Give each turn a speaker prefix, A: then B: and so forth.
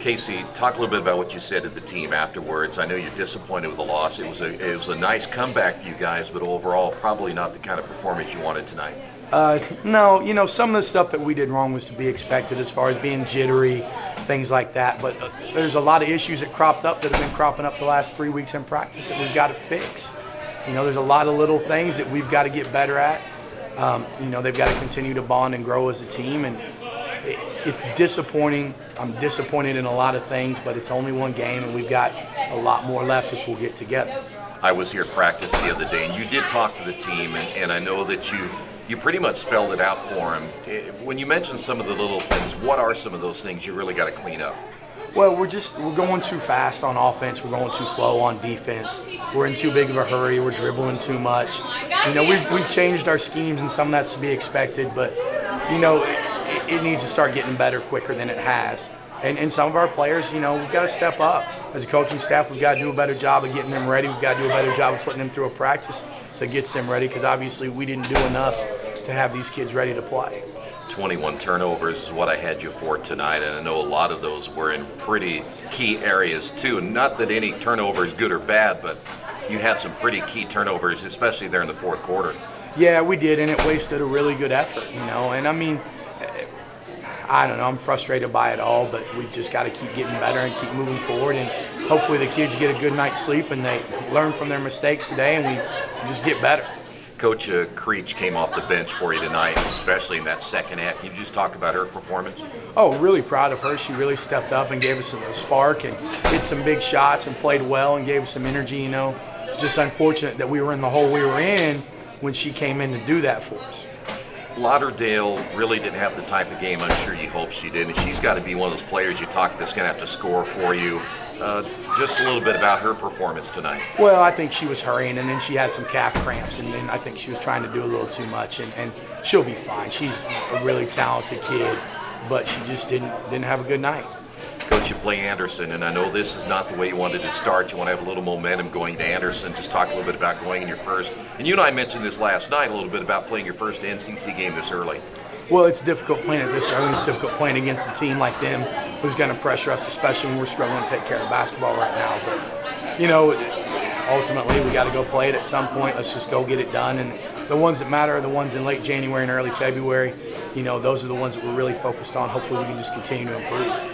A: Casey, talk a little bit about what you said to the team afterwards. I know you're disappointed with the loss. It was a nice comeback for you guys, but overall, probably not the kind of performance you wanted tonight.
B: No, some of the stuff that we did wrong was to be expected as far as being jittery, things like that. But there's a lot of issues that cropped up that have been cropping up the last 3 weeks in practice that we've got to fix. There's a lot of little things that we've got to get better at. They've got to continue to bond and grow as a team, and it's disappointing. I'm disappointed in a lot of things, but it's only one game, and we've got a lot more left if we'll get together.
A: I was here at practice the other day, and you did talk to the team, and I know that you pretty much spelled it out for them. When you mentioned some of the little things, what are some of those things you really got to clean up?
B: Well, we're going too fast on offense. We're going too slow on defense. We're in too big of a hurry. We're dribbling too much. We've changed our schemes, and some of that's to be expected, but it needs to start getting better quicker than it has. And some of our players, we've got to step up. As a coaching staff, we've got to do a better job of getting them ready. We've got to do a better job of putting them through a practice that gets them ready, because obviously we didn't do enough to have these kids ready to play.
A: 21 turnovers is what I had you for tonight, and I know a lot of those were in pretty key areas too. Not that any turnover is good or bad, but you had some pretty key turnovers, especially there in the fourth quarter.
B: Yeah, we did, and it wasted a really good effort, And I mean, I don't know, I'm frustrated by it all, but we've just got to keep getting better and keep moving forward, and hopefully the kids get a good night's sleep and they learn from their mistakes today, and we just get better.
A: Coach Creech came off the bench for you tonight, especially in that second half. Can you just talk about her performance?
B: Oh, really proud of her. She really stepped up and gave us a spark and hit some big shots and played well and gave us some energy, It's just unfortunate that we were in the hole we were in when she came in to do that for us.
A: Lauderdale really didn't have the type of game I'm sure you hoped she did, and she's got to be one of those players you talk that's going to have to score for you. Just a little bit about her performance tonight.
B: Well, I think she was hurrying, and then she had some calf cramps, and then I think she was trying to do a little too much, and she'll be fine. She's a really talented kid, but she just didn't have a good night.
A: Coach, you play Anderson, and I know this is not the way you wanted to start. You want to have a little momentum going to Anderson. Just talk a little bit about going in your first. And you and I mentioned this last night, a little bit about playing your first NCC game this early.
B: Well, it's difficult playing at this early. It's difficult playing against a team like them who's going to pressure us, especially when we're struggling to take care of basketball right now. But, ultimately we got to go play it at some point. Let's just go get it done. And the ones that matter are the ones in late January and early February. Those are the ones that we're really focused on. Hopefully we can just continue to improve.